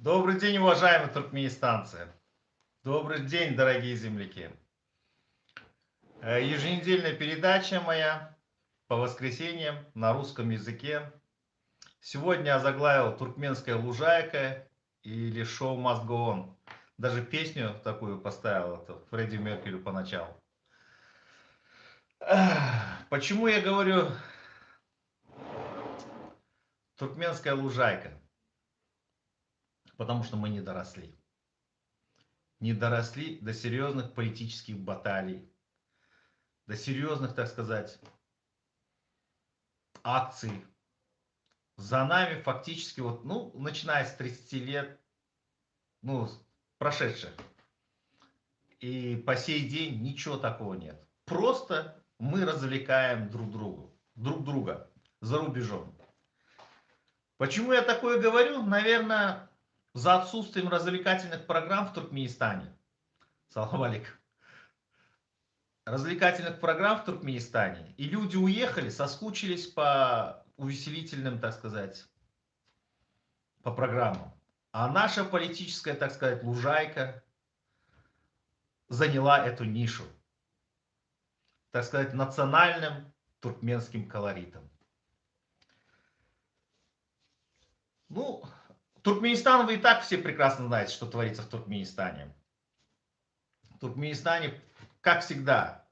Добрый день, уважаемые туркменистанцы. Добрый день, дорогие земляки. Еженедельная передача моя по воскресеньям на русском языке. Сегодня я заглавил «Туркменская лужайка» или «Шоу must go on». Даже песню такую поставил, это Фредди Меркьюри поначалу. Почему я говорю «Туркменская лужайка»? Потому что мы не доросли. Не доросли до серьезных политических баталий, до серьезных, так сказать, акций. За нами фактически, вот, ну, начиная с 30 лет, ну, прошедших. И по сей день ничего такого нет. Просто мы развлекаем друг друга за рубежом. Почему я такое говорю? Наверное, за отсутствием развлекательных программ в Туркменистане. Салам алейкум. Развлекательных программ в Туркменистане. И люди уехали, соскучились по увеселительным, так сказать, по программам. А наша политическая, так сказать, лужайка заняла эту нишу, так сказать, национальным туркменским колоритом. Ну, Туркменистан, вы и так все прекрасно знаете, что творится в Туркменистане. В Туркменистане, как всегда,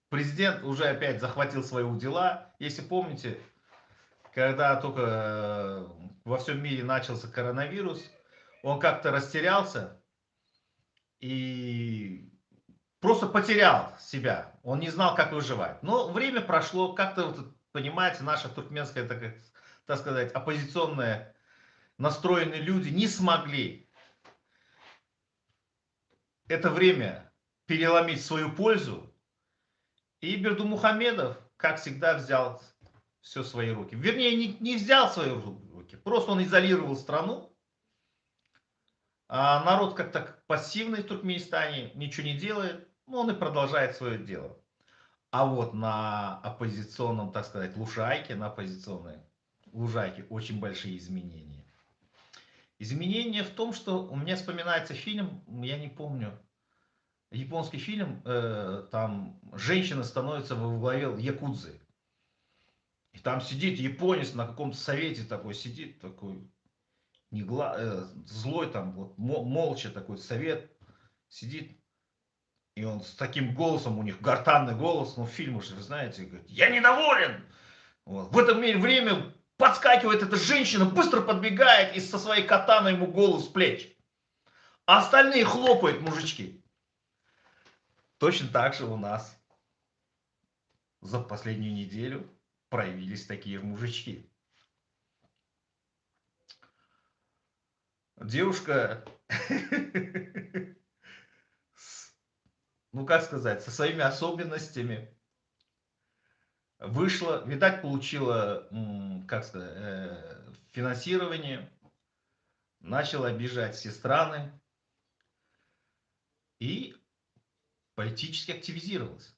президент уже опять захватил свои удила. Если помните, когда только во всем мире начался коронавирус, он как-то растерялся и просто потерял себя. Он не знал, как выживать. Но время прошло, как-то, вот, понимаете, наша туркменская, так сказать, оппозиционная настроенные люди не смогли это время переломить в свою пользу. И Бердумухамедов, как всегда, взял все в свои руки. Вернее, не взял в свои руки, просто он изолировал страну. А народ как-то пассивный в Туркменистане, ничего не делает, но он и продолжает свое дело. А вот на оппозиционном, так сказать, лужайке, на оппозиционной лужайке очень большие изменения. Изменения в том, что у меня вспоминается фильм, я не помню, японский фильм, там женщина становится во главе якудзы. И там сидит японец на каком-то совете такой, сидит такой, злой там, вот, молча такой совет, сидит. И он с таким голосом, у них гортанный голос, ну фильм уже, вы знаете, говорит, я недоволен. Вот. В это время подскакивает эта женщина, быстро подбегает и со своей катаной ему голову с плеч. А остальные хлопают мужички. Точно так же у нас за последнюю неделю проявились такие мужички. Девушка, ну как сказать, со своими особенностями вышла, видать, получила, как сказать, финансирование, начала обижать все страны и политически активизировалась.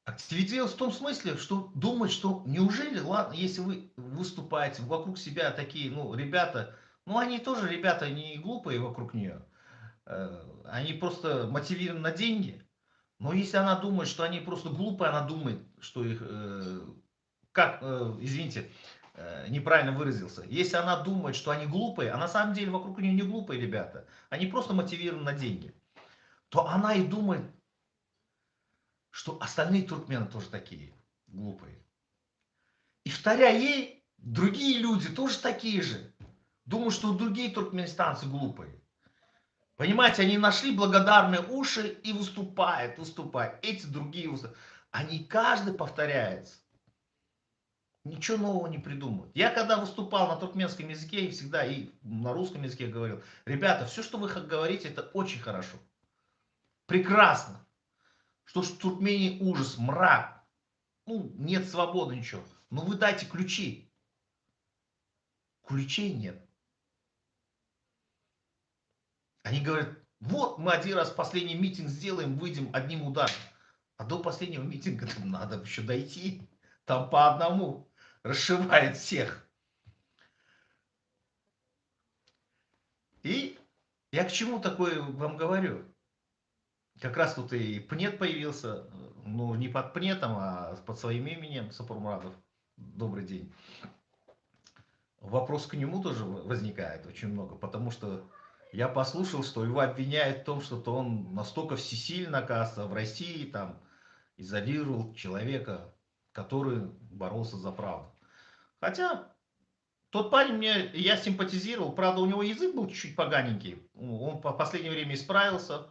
Активизировалась в том смысле, что думает, что неужели, ладно, если вы выступаете вокруг себя такие, ну, ребята, ну, они тоже ребята не глупые вокруг нее, они просто мотивированы на деньги. Но если она думает, что они просто глупые, она думает, что их, извините, неправильно выразился. Если она думает, что они глупые, а на самом деле вокруг нее не глупые ребята, они просто мотивированы на деньги, то она и думает, что остальные туркмены тоже такие глупые. И вторя ей, другие люди тоже такие же. Думают, что другие туркменистанцы глупые. Понимаете, они нашли благодарные уши и выступают. Эти другие выступают. Они каждый повторяется. Ничего нового не придумывают. Я когда выступал на туркменском языке, и всегда и на русском языке говорил, ребята, все, что вы говорите, это очень хорошо. Прекрасно. Что ж в Туркмении ужас, мрак. Ну, нет свободы, ничего. Но вы дайте ключи. Ключей нет. Они говорят, вот мы один раз последний митинг сделаем, выйдем одним ударом. А до последнего митинга надо еще дойти. Там по одному расшивает всех. И я к чему такое вам говорю? Как раз тут и Пнет появился, ну не под Пнетом, а под своим именем, Сапурмурадов. Добрый день. Вопрос к нему тоже возникает очень много, потому что я послушал, что его обвиняют в том, что он настолько всесильно, оказывается, в России там изолировал человека, который боролся за правду. Хотя тот парень мне, я симпатизировал, правда у него язык был чуть-чуть поганенький, он по последнее время исправился,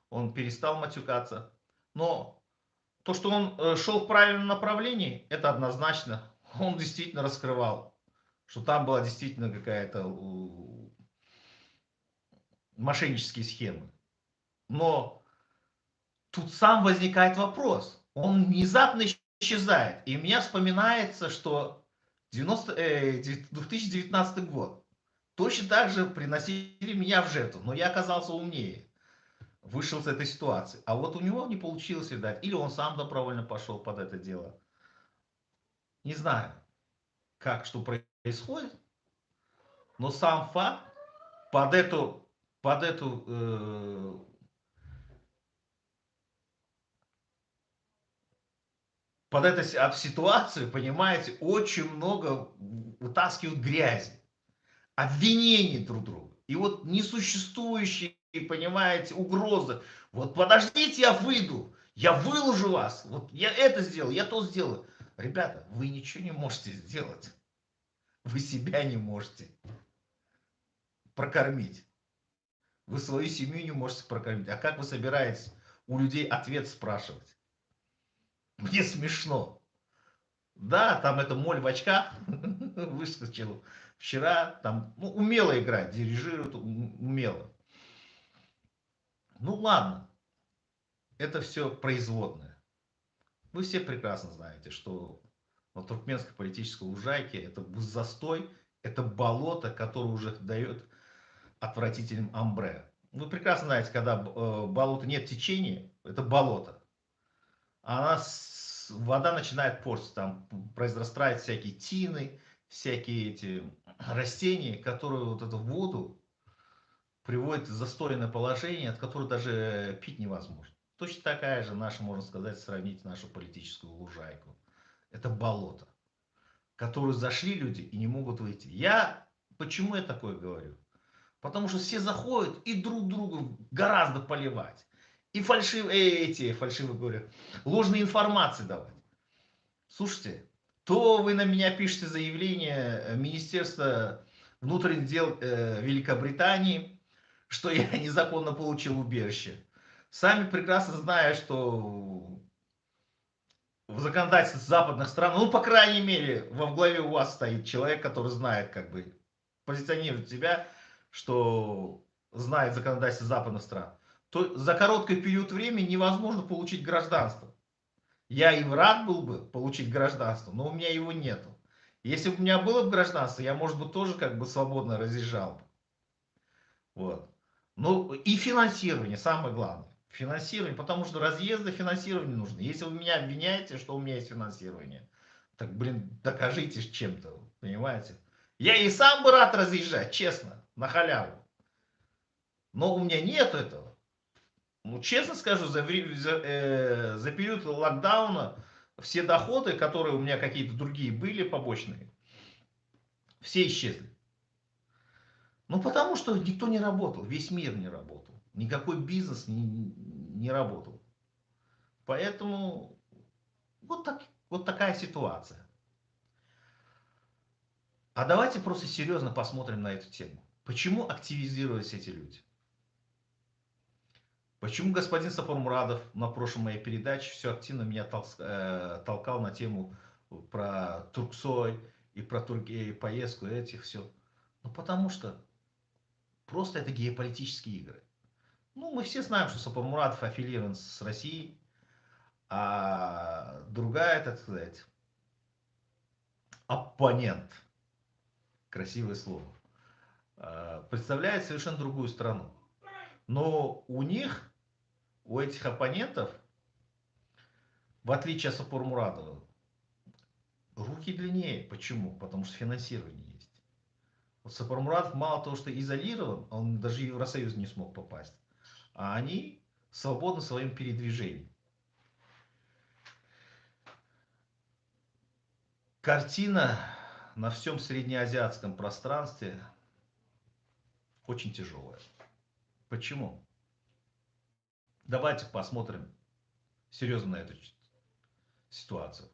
он перестал матюкаться, но то, что он шел в правильном направлении, это однозначно, он действительно раскрывал, что там была действительно какая-то мошеннические схемы. Но тут сам возникает вопрос. Он внезапно исчезает. И у меня вспоминается, что 2019 год. Точно так же приносили меня в жертву. Но я оказался умнее. Вышел из этой ситуации. А вот у него не получилось, видать. Или он сам добровольно пошел под это дело. Не знаю, как, что происходит. Но сам факт под эту, под эту под эту ситуацию, понимаете, очень много вытаскивают грязи, обвинений друг друга. И вот несуществующие, понимаете, угрозы. Вот подождите, я выйду, я выложу вас, вот я это сделаю, я то сделаю. Ребята, вы ничего не можете сделать. Вы себя не можете прокормить. Вы свою семью не можете прокормить. А как вы собираетесь у людей ответ спрашивать? Мне смешно. Да, там это моль в очках выскочил вчера, там ну, умело играть, дирижирует умело. Ну ладно, это все производное. Вы все прекрасно знаете, что на туркменской политической лужайке это застой, это болото, которое уже дает отвратительным амбре. Вы прекрасно знаете, когда болото нет течения, это болото. Вода начинает портиться, там произрастают всякие тины, всякие эти растения, которые вот эту воду приводят в застойное положение, от которого даже пить невозможно. Точно такая же наша, можно сказать, сравнить нашу политическую лужайку. Это болото, в которое зашли люди и не могут выйти. Почему я такое говорю? Потому что все заходят и друг другу гораздо поливать. И фальшивые, говорю, ложные информации давать. Слушайте, то вы на меня пишете заявление Министерства внутренних дел Великобритании, что я незаконно получил убежище. Сами прекрасно зная, что в законодательстве западных стран, ну, по крайней мере, во главе у вас стоит человек, который знает, как бы, позиционирует себя, что знает законодательство западных стран, то за короткий период времени невозможно получить гражданство. Я и рад был бы получить гражданство, но у меня его нету. Если бы у меня было бы гражданство, я, может быть, тоже как бы свободно разъезжал бы. Вот. Ну и финансирование, самое главное. Финансирование, потому что разъезды финансирование нужно. Если вы меня обвиняете, что у меня есть финансирование, так, блин, докажите чем-то, понимаете? Я и сам бы рад разъезжать, честно, на халяву. Но у меня нет этого. Ну, честно скажу, за период локдауна все доходы, которые у меня какие-то другие были побочные, все исчезли. Ну, потому что никто не работал, весь мир не работал. Никакой бизнес не работал. Поэтому вот такая ситуация. А давайте просто серьезно посмотрим на эту тему. Почему активизировались эти люди? Почему господин Сафармурадов на прошлой моей передаче все активно меня толкал на тему про Турксой и про поездку этих все? Ну потому что просто это геополитические игры. Ну мы все знаем, что Сафармурадов аффилирован с Россией, а другая, так сказать, оппонент, красивое слово, представляет совершенно другую страну. Но у этих оппонентов, в отличие от Сапурмурадова, руки длиннее. Почему? Потому что финансирование есть. Вот Сапармурадов мало того, что изолирован, он даже в Евросоюз не смог попасть, а они свободны в своем передвижении. Картина на всем среднеазиатском пространстве очень тяжелая. Почему? Давайте посмотрим серьезно на эту ситуацию.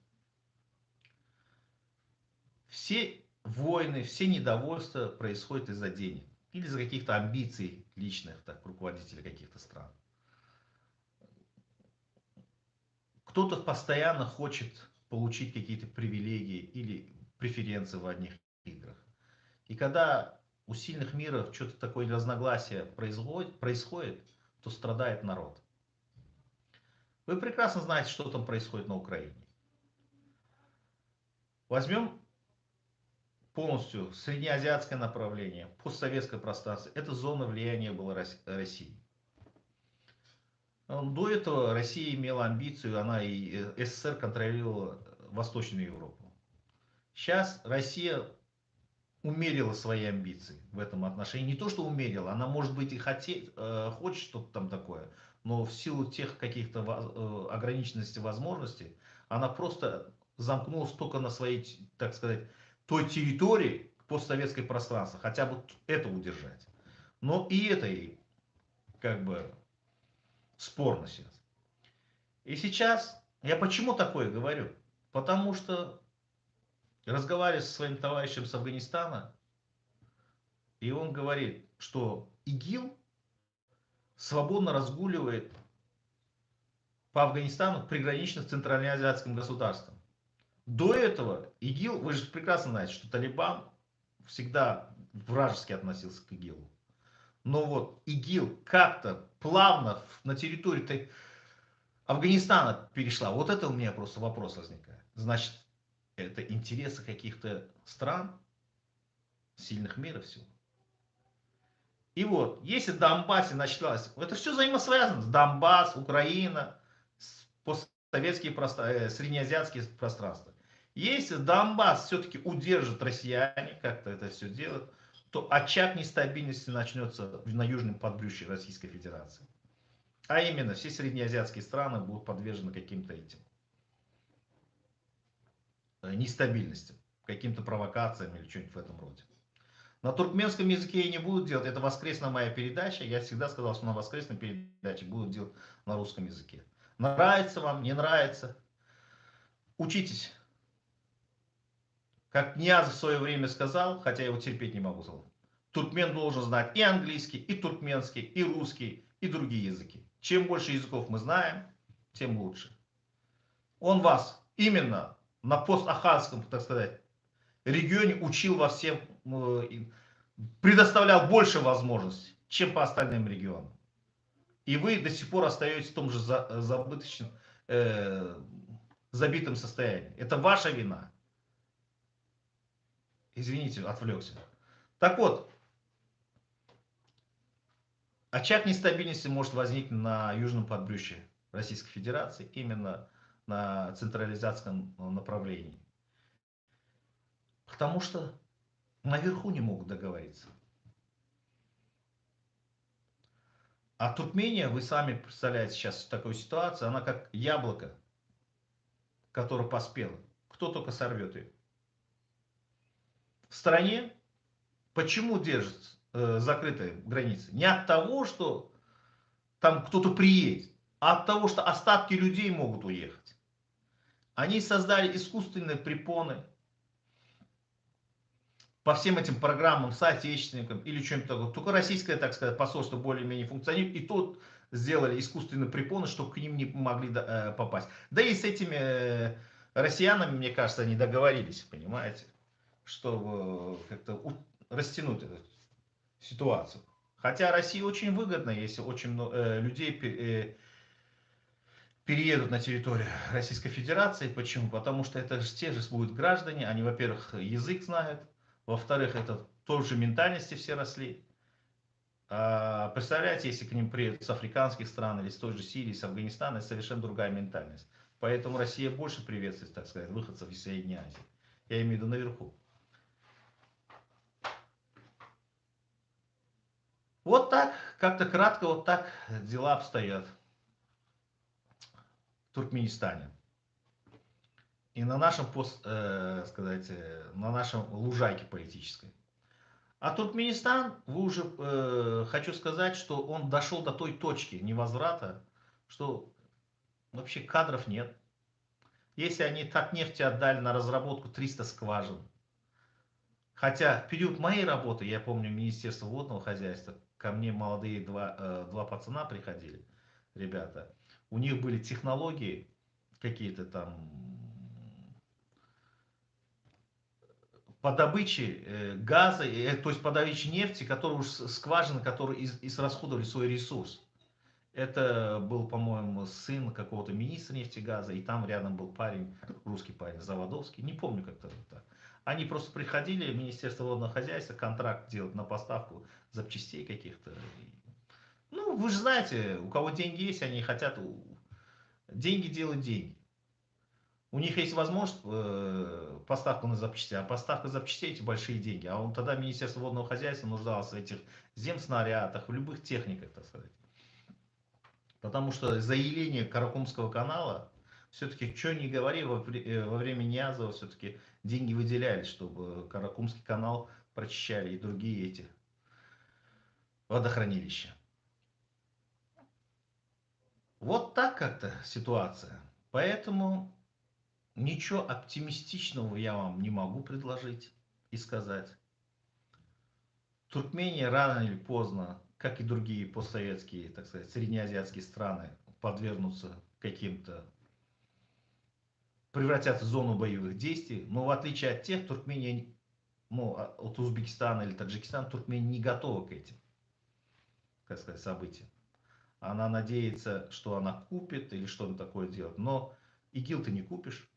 Все войны, все недовольства происходят из-за денег или из-за каких-то амбиций личных так, руководителей каких-то стран. Кто-то постоянно хочет получить какие-то привилегии или преференции в одних играх. И когда у сильных миров что-то такое разногласие происходит, то страдает народ. Вы прекрасно знаете, что там происходит на Украине. Возьмем полностью среднеазиатское направление, постсоветское пространство. Это зона влияния была России. До этого Россия имела амбицию, она и СССР контролировала Восточную Европу. Сейчас Россия умерила свои амбиции в этом отношении. Не то, что умерила, она может быть и хочет что-то там такое, но в силу тех каких-то ограниченностей возможностей, она просто замкнулась только на своей, так сказать, той территории, постсоветское пространство, хотя бы это удержать. Но и это ей как бы спорно сейчас. И сейчас, я почему такое говорю? Потому что разговаривая со своим товарищем с Афганистана, и он говорит, что ИГИЛ свободно разгуливает по Афганистану, приграничных центральноазиатским государствам. До этого ИГИЛ, вы же прекрасно знаете, что Талибан всегда вражески относился к ИГИЛу. Но вот ИГИЛ как-то плавно на территории Афганистана перешла. Вот это у меня просто вопрос возникает. Значит, это интересы каких-то стран, сильных миров всего. И вот, если в Донбассе началась, это все взаимосвязано, Донбасс, Украина, постсоветские среднеазиатские пространства. Если Донбасс все-таки удержат россияне, как-то это все делают, то очаг нестабильности начнется на южном подбрюшье Российской Федерации. А именно, все среднеазиатские страны будут подвержены каким-то этим нестабильностям, каким-то провокациям или что-нибудь в этом роде. На туркменском языке я не буду делать, это воскресная моя передача, я всегда сказал, что на воскресной передаче буду делать на русском языке. Нравится вам, не нравится, учитесь. Как Ниязов в свое время сказал, хотя я его терпеть не могу, туркмен должен знать и английский, и туркменский, и русский, и другие языки. Чем больше языков мы знаем, тем лучше. Он вас именно на постаханском, так сказать, регионе учил во всем, предоставлял больше возможностей, чем по остальным регионам. И вы до сих пор остаетесь в том же забыточном, забитом состоянии. Это ваша вина. Извините, отвлекся. Так вот, очаг нестабильности может возникнуть на южном подбрюшье Российской Федерации, именно на централизационном направлении. Потому что наверху не могут договориться. А Туркмения, вы сами представляете сейчас такую ситуацию, она как яблоко, которое поспело. Кто только сорвет ее. В стране почему держат закрытые границы? Не от того, что там кто-то приедет, а от того, что остатки людей могут уехать. Они создали искусственные препоны по всем этим программам, соотечественникам или чем-то такое. Только российское, так сказать, посольство более-менее функционирует. И тут сделали искусственные препоны, чтобы к ним не могли попасть. Да и с этими россиянами, мне кажется, они договорились, понимаете, чтобы как-то растянуть эту ситуацию. Хотя России очень выгодно, если очень много людей переедут на территорию Российской Федерации. Почему? Потому что это же те же будут граждане, они, во-первых, язык знают, во-вторых, это той же ментальности все росли. А представляете, если к ним приедут с африканских стран или с той же Сирии, с Афганистана, это совершенно другая ментальность. Поэтому Россия больше приветствует, так сказать, выходцев из Средней Азии. Я имею в виду наверху. Вот так, как-то кратко, вот так дела обстоят в Туркменистане. И на нашем, сказать, на нашем лужайке политической. А Туркменистан, вы уже, хочу сказать, что он дошел до той точки невозврата, что вообще кадров нет. Если они так нефти отдали на разработку 300 скважин, хотя в период моей работы, я помню, Министерство водного хозяйства, ко мне молодые два пацана приходили, ребята, у них были технологии какие-то там по добыче газа, то есть по добыче нефти, которые уж скважины, которые израсходовали свой ресурс. Это был, по-моему, сын какого-то министра нефтегаза, и там рядом был парень, русский парень, Заводовский, не помню как-то это. Они просто приходили в Министерство водного хозяйства, контракт делать на поставку запчастей каких-то. Ну, вы же знаете, у кого деньги есть, они хотят деньги делать деньги. У них есть возможность поставку на запчасти, а поставка запчастей эти большие деньги. А он тогда Министерство водного хозяйства нуждалось в этих земснарядах, в любых техниках, так сказать. Потому что заявление Каракумского канала, все-таки, что ни говори, во время Ниязова все-таки деньги выделялись, чтобы Каракумский канал прочищали и другие эти водохранилища. Вот так как-то ситуация. Поэтому ничего оптимистичного я вам не могу предложить и сказать. Туркмения рано или поздно, как и другие постсоветские, так сказать, среднеазиатские страны, подвергнутся каким-то, превратятся в зону боевых действий. Но в отличие от тех, Туркмения, ну, от Узбекистана или Таджикистана, Туркмения не готова к этим, так сказать, событиям. Она надеется, что она купит или что-то такое делает. Но ИГИЛ ты не купишь.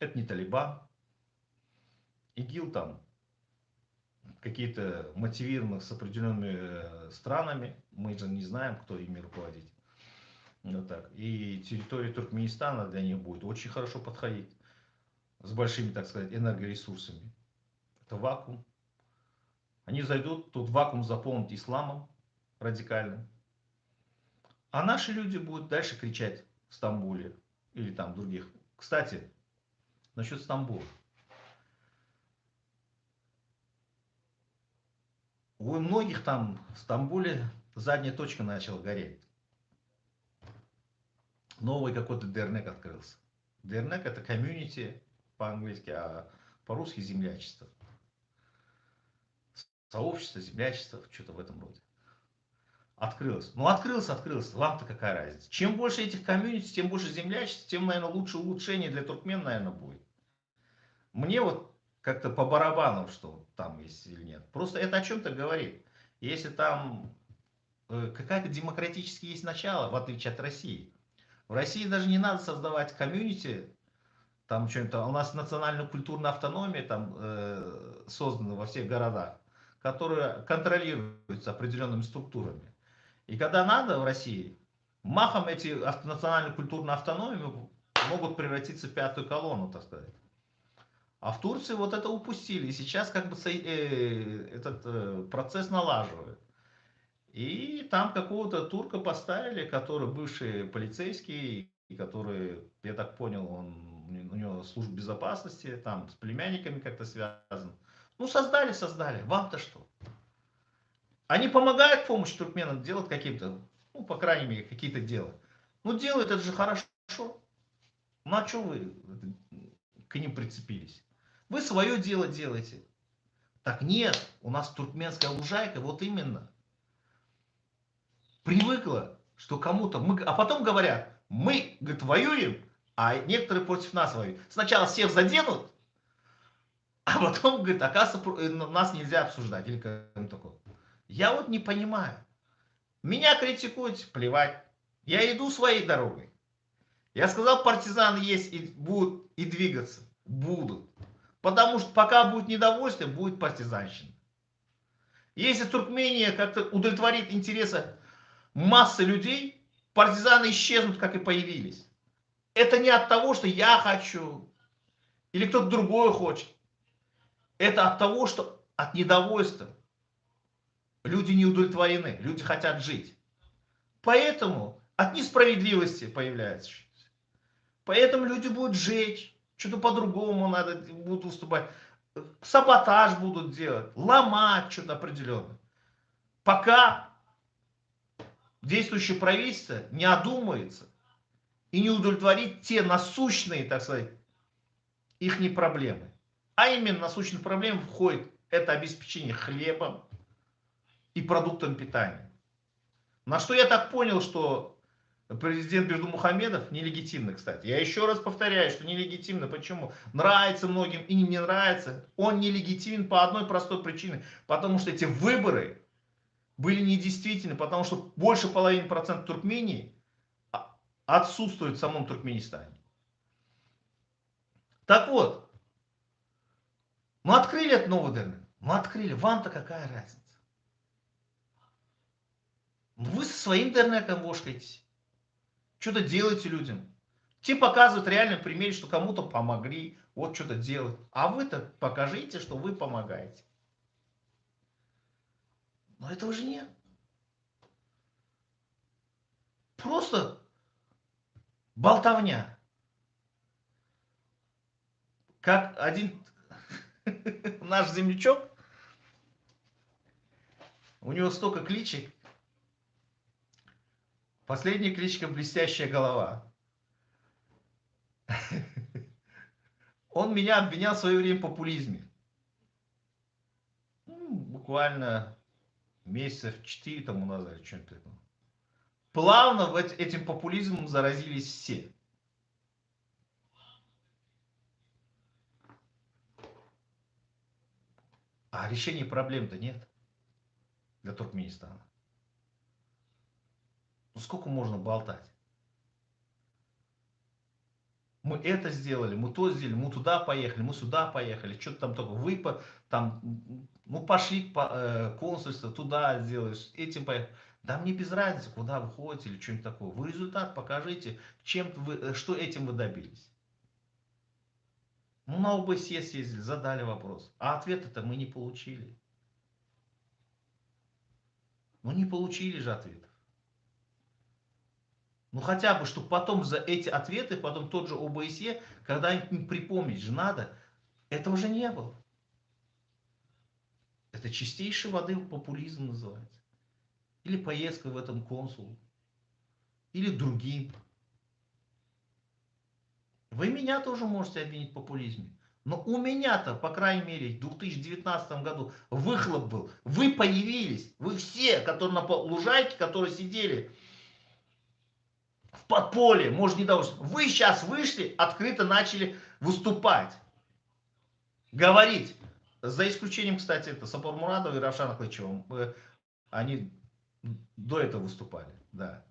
Это не Талибан. ИГИЛ там какие-то мотивированы с определенными странами. Мы же не знаем, кто ими руководит. Вот так. И территория Туркменистана для них будет очень хорошо подходить. С большими, так сказать, энергоресурсами. Это вакуум. Они зайдут, тут вакуум заполнить исламом радикальным. А наши люди будут дальше кричать в Стамбуле или там других. Кстати, насчет Стамбула. У многих там в Стамбуле задняя точка начала гореть. Новый какой-то Дернек открылся. Дернек это комьюнити по-английски, а по-русски землячество. Сообщество, землячество, что-то в этом роде. Открылось. Ну, открылось. Вам-то какая разница? Чем больше этих комьюнити, тем больше землячества, тем, наверное, лучше улучшение для туркмен, наверное, будет. Мне вот как-то по барабану, что там есть или нет. Просто это о чем-то говорит. Если там какая-то демократически есть начало, в отличие от России. В России даже не надо создавать комьюнити, там что-то, у нас национально-культурная автономия там создана во всех городах, которая контролируется определенными структурами. И когда надо в России, махом эти национально-культурные автономии могут превратиться в пятую колонну, так сказать. А в Турции вот это упустили. И сейчас как бы этот процесс налаживают. И там какого-то турка поставили, который бывший полицейский, который, я так понял, у него служба безопасности, там с племянниками как-то связан. Ну, создали. Вам-то что? Они помогают помощь туркменам делать каким-то, ну, по крайней мере, какие-то дела. Ну, делают это же хорошо. Ну, а что вы к ним прицепились? Вы свое дело делаете. Так нет, у нас туркменская лужайка, вот именно, привыкла, что кому-то... А потом говорят, мы, говорит, воюем, а некоторые против нас воюют. Сначала всех заденут, а потом, говорит, оказывается, нас нельзя обсуждать. Или как-то такое. Я вот не понимаю. Меня критикуют, плевать. Я иду своей дорогой. Я сказал, партизаны есть и будут и двигаться. Будут. Потому что пока будет недовольствие, будет партизанщина. Если Туркмения как-то удовлетворит интересы массы людей, партизаны исчезнут, как и появились. Это не от того, что я хочу, или кто-то другой хочет. Это от того, что от недовольства. Люди не удовлетворены, люди хотят жить. Поэтому от несправедливости появляется. Поэтому люди будут жечь, что-то по-другому надо будут выступать. Саботаж будут делать, ломать что-то определенное. Пока действующее правительство не одумается и не удовлетворит те насущные, так сказать, их не проблемы. А именно насущных проблем входит это обеспечение хлебом и продуктом питания. На что я так понял, что президент Бердымухамедов нелегитимный, кстати. Я еще раз повторяю, что нелегитимно. Почему? Нравится многим и не нравится. Он нелегитимен по одной простой причине. Потому что эти выборы были недействительны, потому что больше половины процента Туркмении отсутствует в самом Туркменистане. Так вот, мы открыли этот новый ДНР. Мы открыли. Вам-то какая разница? Вы со своим ДНР вошкаетесь. Что-то делаете людям. Те показывают реально в примере, что кому-то помогли, вот что-то делают. А вы-то покажите, что вы помогаете. Но этого же нет. Просто болтовня. Как один наш землячок, у него столько кличек. Последняя кличка «Блестящая голова». Он меня обвинял в свое время в популизме. Буквально месяцев 4 тому назад, что-то такое. Плавно этим популизмом заразились все. А решения проблем-то нет для Туркменистана. Ну сколько можно болтать? Мы это сделали, мы то сделали, мы туда поехали, мы сюда поехали, что-то там только вы там, ну пошли консульство, туда сделаешь, этим поехали. Да мне без разницы, куда вы ходите или что-нибудь такое. Вы результат покажите, чем вы, что этим вы добились. Ну на ОБСЕ съездили, задали вопрос, а ответа-то мы не получили. Ну не получили же ответов. Ну хотя бы, чтобы потом за эти ответы, потом тот же ОБСЕ, когда-нибудь припомнить же надо, этого же не было. Это чистейшей воды популизм называется. Или поездка в этом консулу. Или другим. Вы меня тоже можете обвинить в популизме. Но у меня-то, по крайней мере, в 2019 году выхлоп был. Вы появились. Вы все, которые на лужайке, которые сидели в подполье, может, не должны. Вы сейчас вышли, открыто начали выступать. Говорить. За исключением, кстати, это Сапар Мурадова и Равшана Клычева. Они до этого выступали. Да.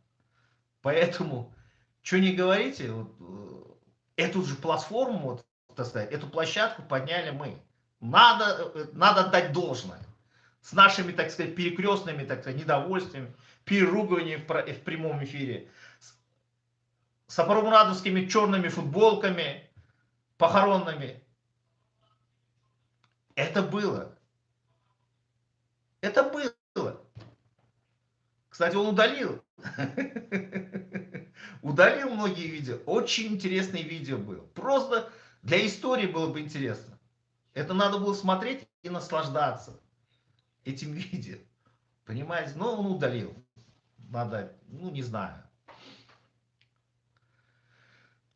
Поэтому, что не говорите, вот, эту же платформу, вот, так сказать, эту площадку подняли мы. Надо отдать должное. С нашими, так сказать, перекрестными, так сказать, недовольствиями, переругиваниями в прямом эфире. С сапаромурадовскими черными футболками, похоронными. Это было. Это было. Кстати, он удалил. Удалил многие видео. Очень интересное видео было. Просто для истории было бы интересно. Это надо было смотреть и наслаждаться этим видео. Понимаете? Но он удалил. Надо, ну не знаю.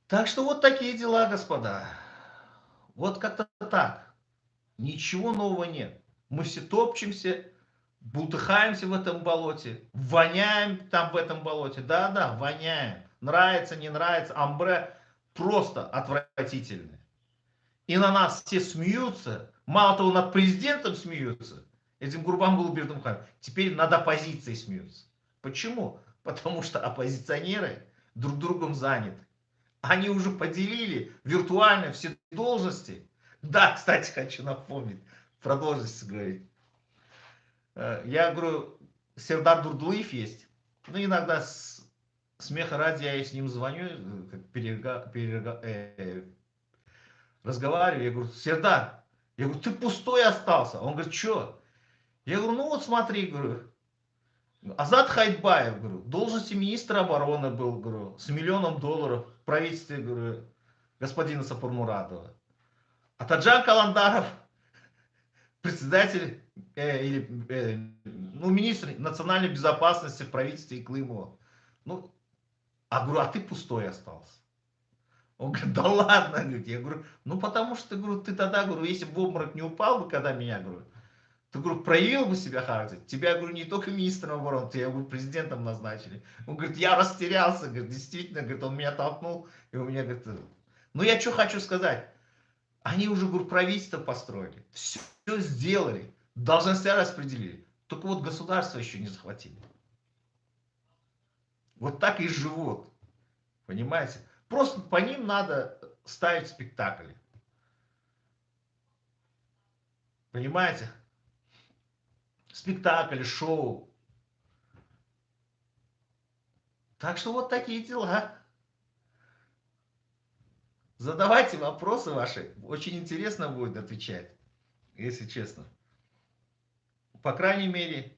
Так что вот такие дела, господа. Вот как-то так. Ничего нового нет. Мы все топчемся, бултыхаемся в этом болоте, воняем там в этом болоте. Да-да, воняем. Нравится, не нравится. Амбре просто отвратительное. И на нас все смеются. Мало того, над президентом смеются. Этим Гурбангулу Бердымухаевым. Теперь над оппозицией смеются. Почему? Потому что оппозиционеры друг другом заняты. Они уже поделили виртуально все должности. Да, кстати, хочу напомнить, про должности говорить. Я говорю, Сердар Дурдулиев есть. Ну, иногда смеха ради я с ним звоню, разговариваю. Я говорю, Сердар, я говорю, ты пустой остался. Он говорит, что? Я говорю, ну вот смотри, говорю, Азат Хайбаев, говорю, должности министра обороны был, говорю, с $1 000 000 в правительстве, говорю, господина Сапурмурадова. А Таджан Каландаров, председатель ну, министр национальной безопасности в правительстве Иклымова. Ну, а говорю, а ты пустой остался. Он говорит, да ладно, говорит, я говорю, ну потому что, говорю, ты тогда, говорю, если бы в обморок не упал бы, когда меня, говорю, ты, говорю, проявил бы себя характер, тебя, говорю, не только министром обороны, тебя, говорю, президентом назначили. Он говорит, я растерялся, говорит, действительно, говорит, он меня толкнул, и у меня, говорит, ну я что хочу сказать, они уже, говорю, правительство построили, все сделали, должности распределили, только вот государство еще не захватили. Вот так и живут, понимаете? Просто по ним надо ставить спектакли, понимаете? Спектакли, шоу. Так что вот такие дела. Задавайте вопросы ваши. Очень интересно будет отвечать, если честно. По крайней мере,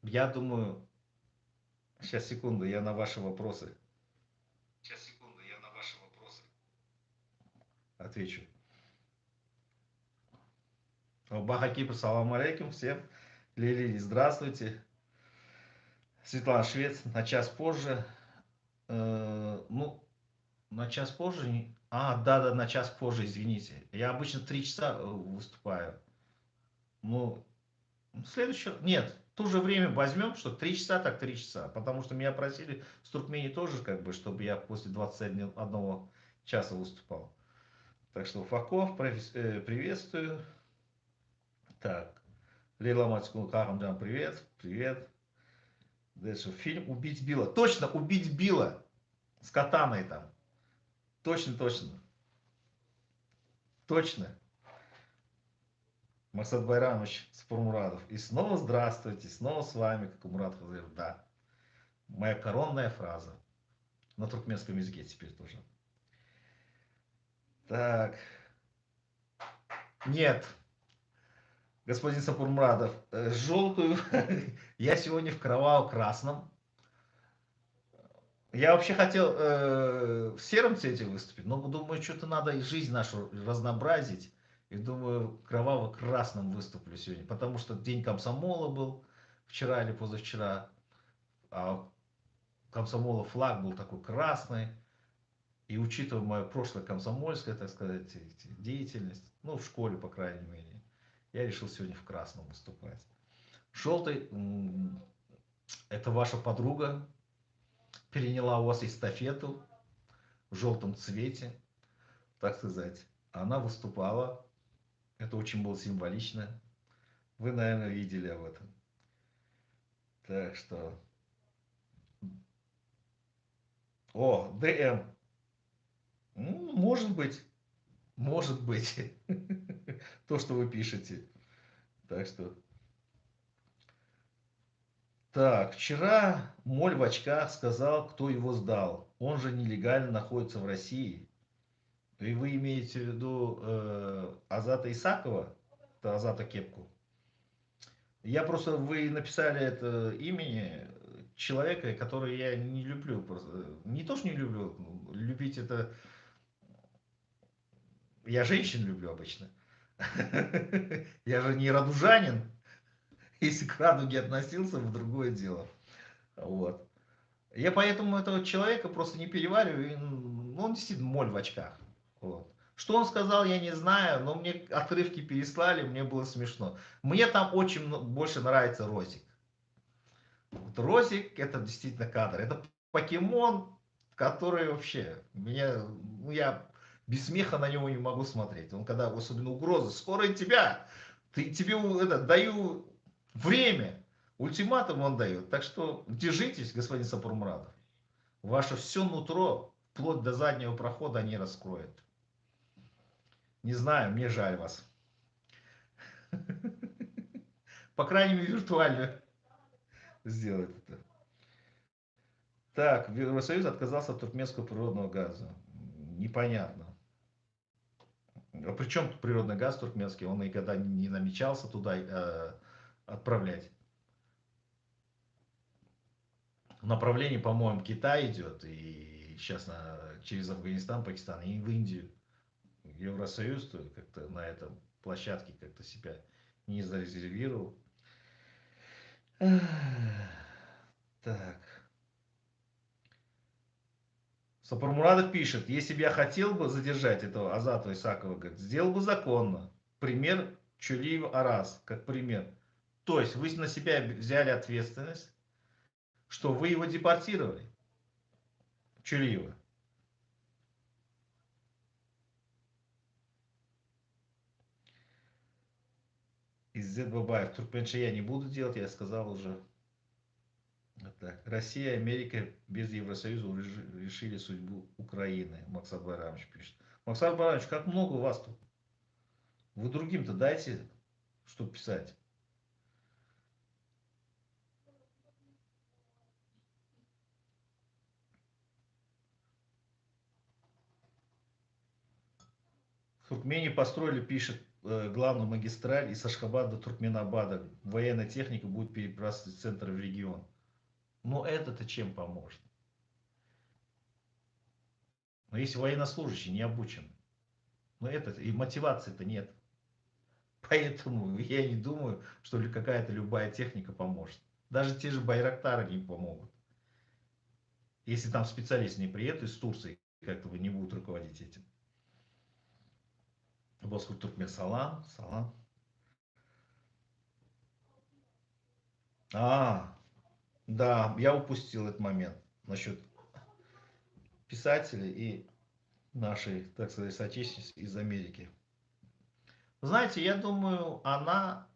я думаю... Сейчас, секунду, я на ваши вопросы. Сейчас, секунду, я на ваши вопросы отвечу. Баха Кипр, салам алейкум всем. Лили, здравствуйте. Светлана Швец, на час позже. Ну, на час позже. Да, на час позже, извините. Я обычно 3 часа выступаю. Ну, следующее... Нет, в то же время возьмем, что 3 часа, так 3 часа. Потому что меня просили с Туркмении тоже, как бы, чтобы я после 21 часа выступал. Так что, Факов, приветствую. Так, Лейла Мацкун Кахамджан, привет. Привет. Дальше, фильм «Убить Билла». Точно, «Убить Билла». С катаной там. Точно, точно. Точно. Масад Байрамович Спурмурадов. И снова здравствуйте, снова с вами, как Мурат Хазаев. Да. Моя коронная фраза. На туркменском языке теперь тоже. Так. Нет. Господин Сапурмурадов. Желтую. Я сегодня в кроваво-красном. Я вообще хотел в сером цвете выступить, но думаю, что-то надо и жизнь нашу разнообразить. И думаю, кроваво-красным выступлю сегодня, потому что день комсомола был вчера или позавчера, а комсомола флаг был такой красный. И учитывая мою прошлое комсомольское, так сказать, деятельность, ну, в школе, по крайней мере, я решил сегодня в красном выступать. Желтый, это ваша подруга, переняла у вас эстафету в желтом цвете, так сказать. Она выступала, это очень было символично. Вы, наверное, видели об этом. Так что... О, ДМ. Может быть. Может быть. То, что вы пишете. Так что... Так, вчера Моль в очках сказал, кто его сдал. Он же нелегально находится в России. И вы имеете в виду Азата Исакова, это Азата Кепку? Я просто, вы написали это имени человека, который я не люблю. Просто. Не то, что не люблю, любить это... Я женщин люблю обычно. Я же не радужанин. Если к радуге относился, в другое дело. Вот. Я поэтому этого человека просто не перевариваю. Ну, он действительно моль в очках. Вот. Что он сказал, я не знаю, но мне отрывки переслали, мне было смешно. Мне там очень больше нравится Розик. Вот Розик это действительно кадр. Это покемон, который вообще меня, ну, я без смеха на него не могу смотреть. Он когда, особенно угроза, скоро тебя, тебе это, даю время, ультиматум он дает. Так что держитесь, господин Сапурмурадов. Ваше все нутро, вплоть до заднего прохода, они раскроют. Не знаю, мне жаль вас. По крайней мере, виртуально сделать это. Так, Евросоюз отказался от туркменского природного газа. Непонятно. А при чем тут природный газ туркменский? Он никогда не намечался туда. отправлять. В направлении, по-моему, Китай идет, и сейчас через Афганистан, Пакистан, и в Индию. Евросоюз как-то на этом площадке как-то себя не зарезервировал. Так. Сапармурадов пишет, если бы я хотел бы задержать этого Азатова Исакова, говорит, сделал бы законно. Пример Чулиев Арас, как пример. То есть вы на себя взяли ответственность, что вы его депортировали, Чулиева. Иззет Бабаев, Туркменша я не буду делать, я сказал уже. Так. Россия и Америка без Евросоюза решили судьбу Украины. Максат Баранович пишет. Максат Баранович, как много у вас тут? Вы другим-то дайте, что писать. В Туркмении построили, пишет, главную магистраль из Ашхабада до Туркменабада. Военная техника будет перебрасывать из центра в регион. Но это-то чем поможет? Но если военнослужащий не обучен, но это и мотивации-то нет. Поэтому я не думаю, что ли какая-то любая техника поможет. Даже те же Байрактары не помогут. Если там специалист не приедет из Турции, как-то не будут руководить этим. Босхур Туркмен Салам, Салам. Да, я упустил этот момент насчет писателей и нашей, так сказать, соотечественницы из Америки. Знаете, я думаю, она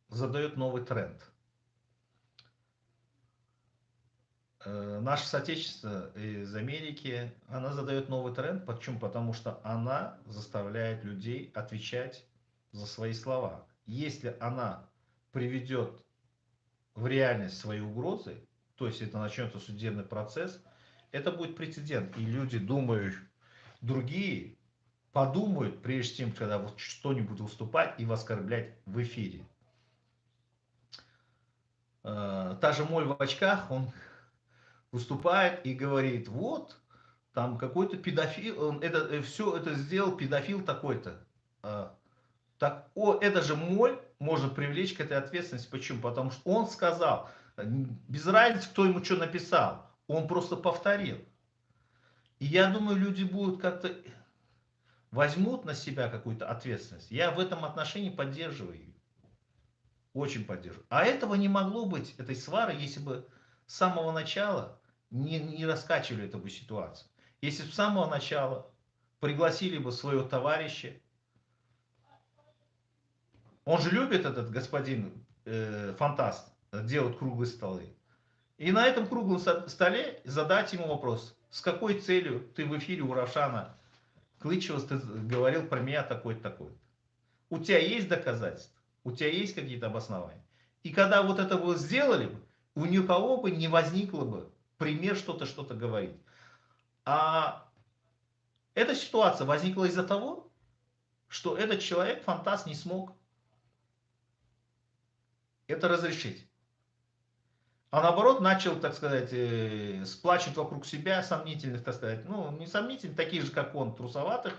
задает новый тренд. Наша соотечественница из Америки, она задает новый тренд. Почему? Потому что она заставляет людей отвечать за свои слова. Если она приведет в реальность свои угрозы, то есть это начнется судебный процесс, это будет прецедент. И люди думают, другие подумают, прежде чем, когда вот что-нибудь выступать и оскорблять в эфире. Та же Моль в очках, он выступает и говорит, вот, там какой-то педофил, он все это сделал педофил такой-то. Так, это же Моль можно привлечь к этой ответственности. Почему? Потому что он сказал, без разницы, кто ему что написал, он просто повторил. И я думаю, люди будут как-то возьмут на себя какую-то ответственность. Я в этом отношении поддерживаю ее. Очень поддерживаю. А этого не могло быть, этой свары, если бы с самого начала не раскачивали эту ситуацию. Если бы с самого начала пригласили бы своего товарища, он же любит этот господин фантаст делать круглые столы. И на этом круглом столе задать ему вопрос, с какой целью ты в эфире у Равшана Клычева ты говорил про меня такой-то, такой-то. У тебя есть доказательства? У тебя есть какие-то обоснования? И когда вот это бы сделали, у никого бы не возникло бы пример что-то говорить. А эта ситуация возникла из-за того, что этот человек, фантаст, не смог это разрешить. А наоборот начал, так сказать, сплачивать вокруг себя сомнительных, так сказать, ну, не сомнительных, таких же, как он, трусоватых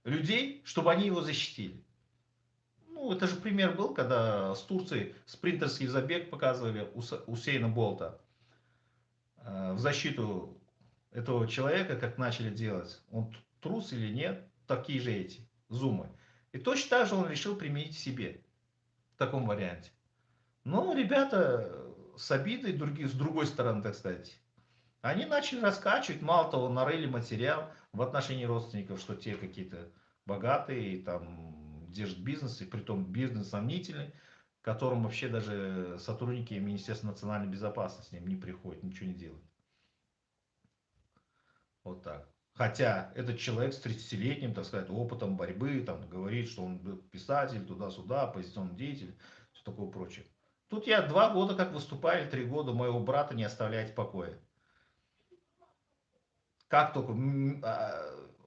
людей, чтобы они его защитили. Ну, это же пример был, когда с Турцией спринтерский забег показывали Усейна Болта в защиту этого человека, как начали делать. Он трус или нет, такие же эти зумы. И точно так же он решил применить себе в таком варианте. Но ребята с обидой, с другой стороны, так сказать, они начали раскачивать, мало того, нарыли материал в отношении родственников, что те какие-то богатые, там, держат бизнес, и притом бизнес сомнительный, которым вообще даже сотрудники Министерства национальной безопасности с ним не приходят, ничего не делают. Вот так. Хотя этот человек с 30-летним, так сказать, опытом борьбы, там, говорит, что он был писатель, туда-сюда, оппозиционный деятель, все такое прочее. Тут я 2 года как выступаю, 3 года моего брата не оставляет в покое. Как только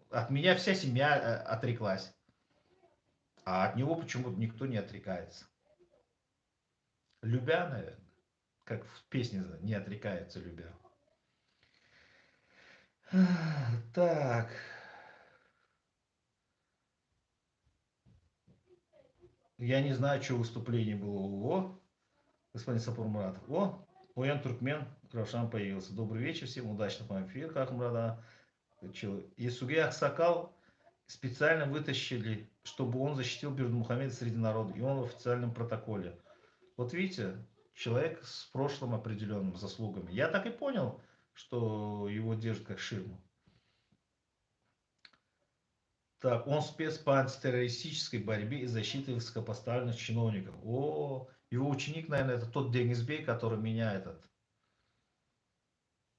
от меня вся семья отреклась, а от него почему-то никто не отрекается. Любя, наверное. Как в песне не отрекаются, любя. Так. Я не знаю, что выступление было. О, господин Сапур Муратов. О, Оян Туркмен, Равшан появился. Добрый вечер всем, удачных вам эфиров, Ахмрада. Исуге Аксакал специально вытащили, чтобы он защитил Бердмухамеда среди народа. И он в официальном протоколе. Вот видите, человек с прошлым определенным заслугами. Я так и понял, что его держат как ширму. Так, он спец по антитеррористической борьбе и защите высокопоставленных чиновников. О, его ученик, наверное, это тот Денисбей, который меня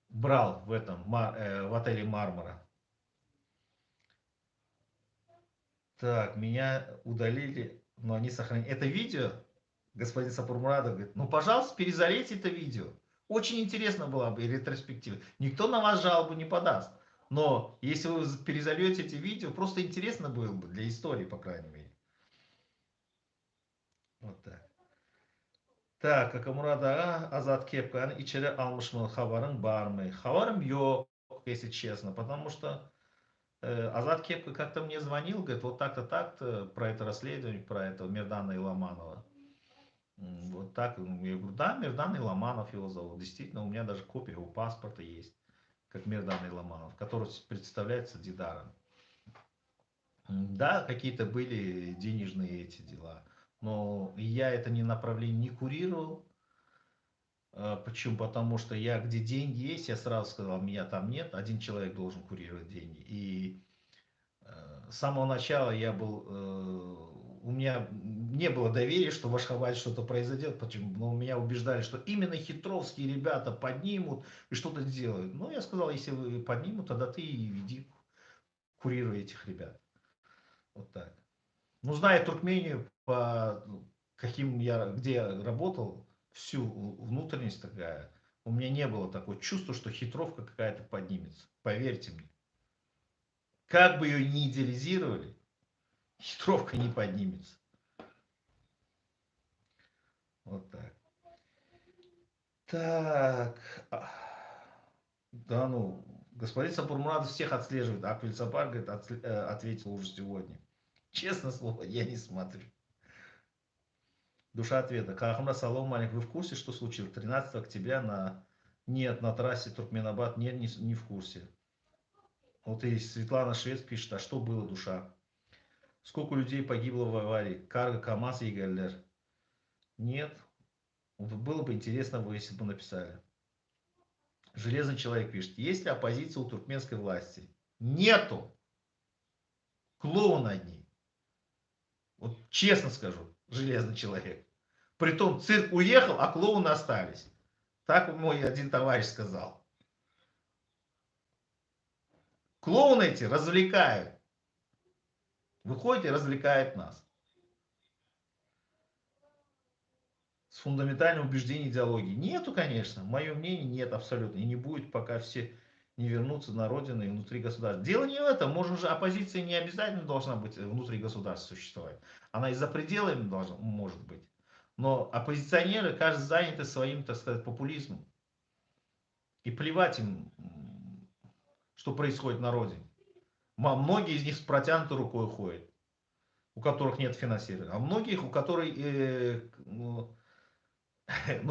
брал в этом, в отеле Мармара. Так, меня удалили, но они сохранили. Это видео, господин Сапурмурадов говорит, ну, пожалуйста, перезалейте это видео. Очень интересно была бы ретроспектива. Никто на вас жалобу не подаст. Но если вы перезальете эти видео, просто интересно было бы для истории, по крайней мере. Вот так. Так, Акамурада Азат Кепканы içeri almış mı хабарың бар mı? Хабарым yok, если честно, потому что Азат Кепка как-то мне звонил, говорит, вот так-то, так-то, про это расследование, про этого Мирдана Иламанова. Вот так, я говорю, да, Мирдан Иламанов его зовут, действительно, у меня даже копия его паспорта есть, как Мирдан Иламанов, который представляется Дидаром. Да, какие-то были денежные эти дела, но я это не направление не курировал. Почему? Потому что я, где деньги есть, я сразу сказал, меня там нет, один человек должен курировать деньги. И с самого начала я был, у меня не было доверия, что в Ашхабаде что-то произойдет. Почему? Но меня убеждали, что именно хитровские ребята поднимут и что-то сделают. Ну, я сказал, если вы поднимут, тогда ты и веди, курируй этих ребят. Вот так. Ну, зная Туркмению, по каким я, где я работал, всю внутренность такая, у меня не было такого чувства, что хитровка какая-то поднимется. Поверьте мне. Как бы ее ни идеализировали, хитровка не поднимется. Вот так. Так. Да ну, господин Сапурмурадов всех отслеживает. Аквиль Сапар, говорит, ответил уже сегодня. Честно слово, я не смотрю. Душа ответа. Кахамра Салом Малик, вы в курсе, что случилось 13 октября на... Нет, на трассе Туркменабад, нет, не в курсе. Вот и Светлана Швец пишет, а что было, душа? Сколько людей погибло в аварии? Карго, КамАЗ и ГЛР? Нет. Было бы интересно, если бы написали. Железный человек пишет, есть ли оппозиция у туркменской власти? Нету. Клоун одни. Вот честно скажу, железный человек. Притом цирк уехал, а клоуны остались. Так мой один товарищ сказал. Клоуны эти развлекают. Выходит и развлекает нас. С фундаментальным убеждением идеологии. Нету, конечно. Мое мнение нет абсолютно. И не будет, пока все не вернутся на родину и внутри государства. Дело не в этом. Может же оппозиция не обязательно должна быть внутри государства существовать. Она и за пределами должна, может быть. Но оппозиционеры, каждый заняты своим, так сказать, популизмом. И плевать им, что происходит на родине. Многие из них с протянутой рукой ходят, у которых нет финансирования. А многих, у которых, ну,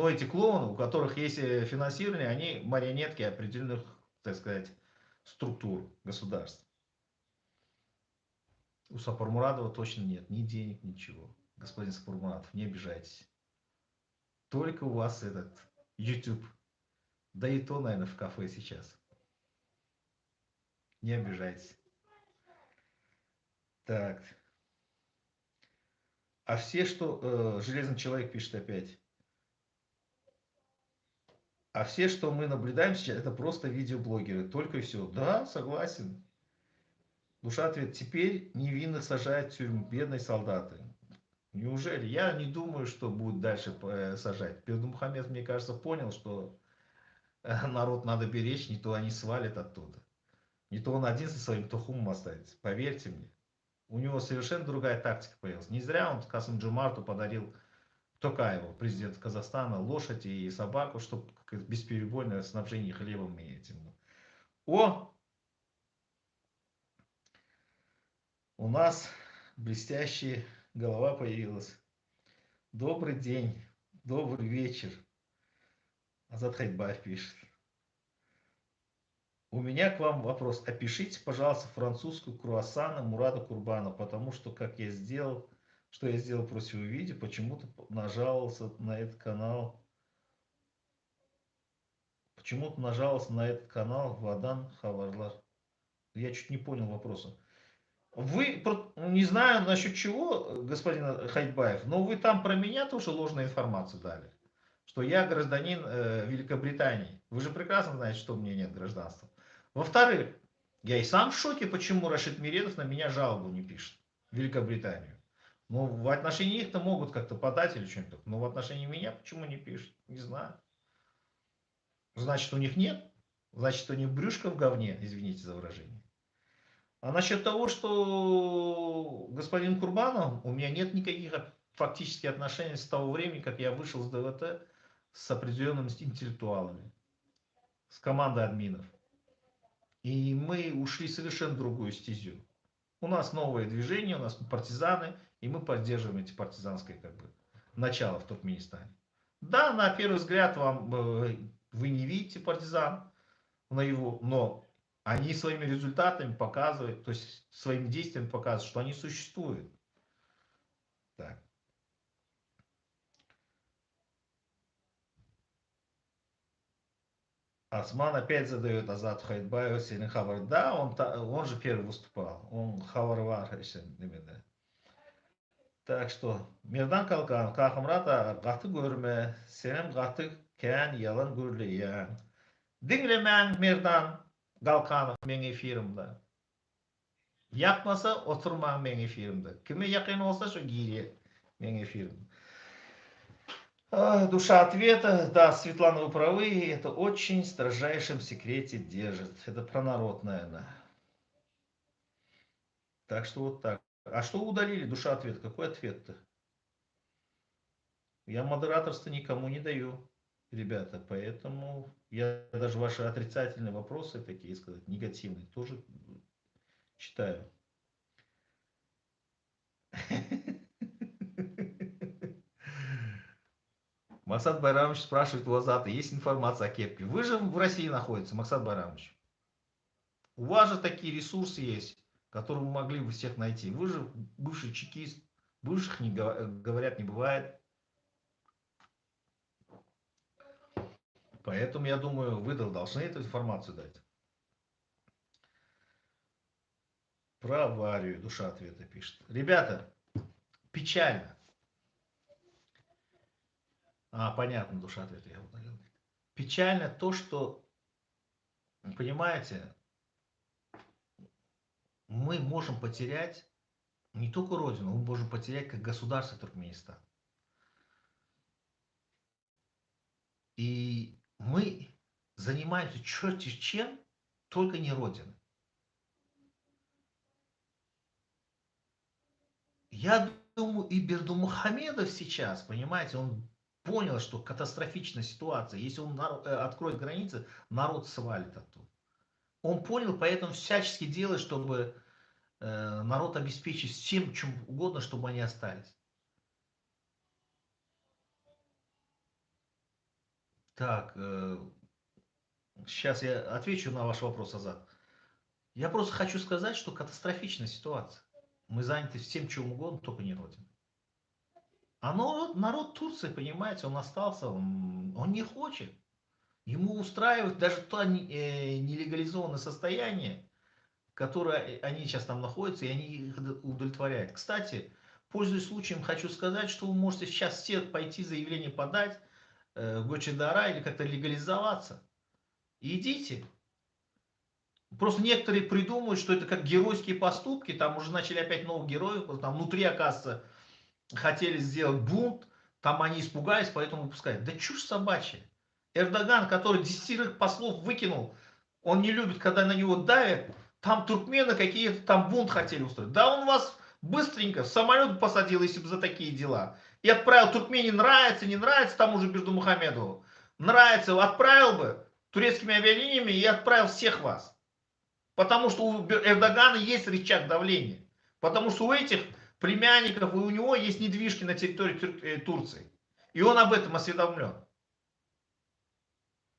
эти клоуны, у которых есть финансирование, они марионетки определенных, так сказать, структур государств. У Сапармурадова точно нет ни денег, ничего. Господин Сапармурадов, не обижайтесь. Только у вас этот YouTube. Да и то, наверное, в кафе сейчас. Не обижайтесь. Так. А все, что... Железный человек пишет опять. А все, что мы наблюдаем сейчас, это просто видеоблогеры. Только и все. Да, согласен. Душа ответ. Теперь невинных сажают в тюрьму. Бедные солдаты. Неужели? Я не думаю, что будут дальше сажать. Бердымухамед, мне кажется, понял, что народ надо беречь, не то они свалят оттуда. Не то он один со своим тухумом останется. Поверьте мне. У него совершенно другая тактика появилась. Не зря он Касым Джумарту подарил Токаева, президент Казахстана, лошадь и собаку, чтобы бесперебойное снабжение хлебом и этим. О, у нас блестящая голова появилась. Добрый день, добрый вечер. Азат Хайбаев пишет. У меня к вам вопрос. Опишите, пожалуйста, французскую круассана Мурада Курбана, потому что, что я сделал против видео, почему-то нажаловался на этот канал. Почему-то нажаловался на этот канал Вадан Хаварлар. Я чуть не понял вопроса. Вы, не знаю насчет чего, господин Хайбаев, но вы там про меня тоже ложную информацию дали. Что я гражданин Великобритании. Вы же прекрасно знаете, что у меня нет гражданства. Во-вторых, я и сам в шоке, почему Рашид Миредов на меня жалобу не пишет в Великобританию. Ну, в отношении их-то могут как-то подать или что-нибудь. Но в отношении меня почему не пишет? Не знаю. Значит, у них нет. Значит, у них брюшко в говне, извините за выражение. А насчет того, что господин Курбанов, у меня нет никаких фактически отношений с того времени, как я вышел с ДВТ с определенными интеллектуалами, с командой админов. И мы ушли совершенно в другую стезю. У нас новое движение, у нас партизаны, и мы поддерживаем эти партизанское начало в Туркменистане. Да, на первый взгляд вы не видите партизан наяву, но они своими результатами показывают, то есть своими действиями показывают, что они существуют. Так. Осман опять задает Азат Хайдбаеву Селин Хавар. Да, он же первый выступал. Он Хаварвар именно. Так что, Мирдан Калкан, Кахамрата, Гаты Гурме, Сенем Гаты Кен, Ялан Гурлия. Dinlemeyen Mirdan Galkanov men efirimde. Yapmasa oturma men efirimde. Kime yakın olsa şu giriye men efirimde. Душа ответа. Да, Светлана, вы правы. Это очень в строжайшем секрете держит. Это про народ, наверное. Так что вот так. А что удалили, душа ответа? Какой ответ-то? Я модераторство никому не даю, ребята. Поэтому я даже ваши отрицательные вопросы, такие сказать, негативные, тоже читаю. Максат Байрамович спрашивает у Азата, есть информация о кепке? Вы же в России находитесь, Максат Байрамович. У вас же такие ресурсы есть, которые вы могли бы всех найти. Вы же бывший чекист, бывших не говорят не бывает. Поэтому, я думаю, вы должны эту информацию дать. Про аварию душа ответа пишет. Ребята, печально. Понятно, душа ответа я удалил. Печально то, что, понимаете, мы можем потерять не только родину, мы можем потерять как государство Туркменистан. И мы занимаемся черти чем, только не родиной. Я думаю, и Бердумухамедов сейчас, понимаете, он понял, что катастрофичная ситуация. Если он откроет границы, народ свалит оттуда. Он понял, поэтому всячески делает, чтобы народ обеспечить всем, чем угодно, чтобы они остались. Так, сейчас я отвечу на ваш вопрос, Азат. Я просто хочу сказать, что катастрофичная ситуация. Мы заняты всем, чем угодно, только не Родиной. А народ Турции, понимаете, он остался, он не хочет. Ему устраивает даже то нелегализованное состояние, в которое они сейчас там находятся, и они их удовлетворяют. Кстати, пользуясь случаем, хочу сказать, что вы можете сейчас все пойти заявление подать в Гочидара или как-то легализоваться. Идите. Просто некоторые придумывают, что это как геройские поступки, там уже начали опять новых героев, там внутри, оказывается, хотели сделать бунт, там они испугались, поэтому выпускают. Да чушь собачья. Эрдоган, который 10 послов выкинул, он не любит, когда на него давят, там туркмены какие-то там бунт хотели устроить. Да он вас быстренько в самолет посадил, если бы за такие дела. И отправил Туркмении, нравится, не нравится тому же Бердымухамедову. Нравится, отправил бы турецкими авиалиниями и отправил всех вас. Потому что у Эрдогана есть рычаг давления. Потому что у этих племянников и у него есть недвижки на территории Турции. И он об этом осведомлен.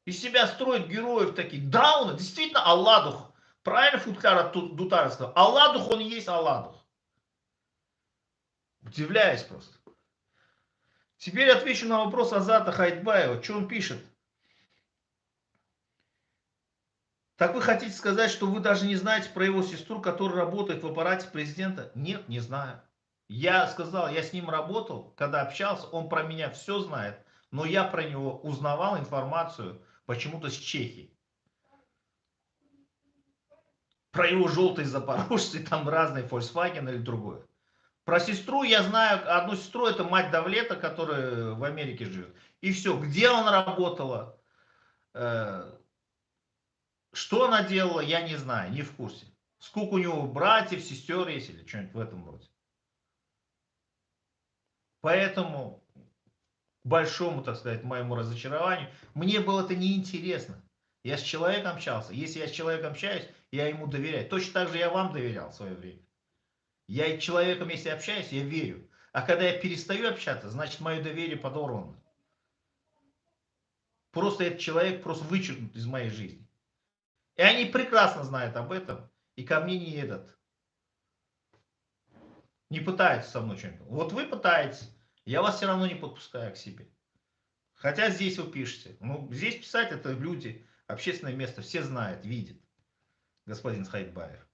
Из себя строит героев таких. Да, он действительно Алладух. Правильно Футкар Дутаров сказал. Алладух, он и есть Алладух. Удивляюсь просто. Теперь отвечу на вопрос Азата Хайдбаева. Что он пишет? Так вы хотите сказать, что вы даже не знаете про его сестру, которая работает в аппарате президента? Нет, не знаю. Я сказал, я с ним работал, когда общался, он про меня все знает, но я про него узнавал информацию почему-то с Чехии. Про его желтые запорожцы, там разные Volkswagen или другое. Про сестру я знаю, одну сестру, это мать Давлета, которая в Америке живет. И все, где она работала, что она делала, я не знаю, не в курсе. Сколько у него братьев, сестер есть или что-нибудь в этом роде. Поэтому, к большому, так сказать, моему разочарованию, мне было это неинтересно. Я с человеком общался. Если я с человеком общаюсь, я ему доверяю. Точно так же я вам доверял в свое время. Я и человеком, если общаюсь, я верю. А когда я перестаю общаться, значит мое доверие подорвано. Просто этот человек просто вычеркнут из моей жизни. И они прекрасно знают об этом. И ко мне не не пытаются со мной что-нибудь. Вот вы пытаетесь, я вас все равно не подпускаю к себе. Хотя здесь вы пишете. Ну, здесь писать это люди, общественное место, все знают, видят. Господин Хайдбаев.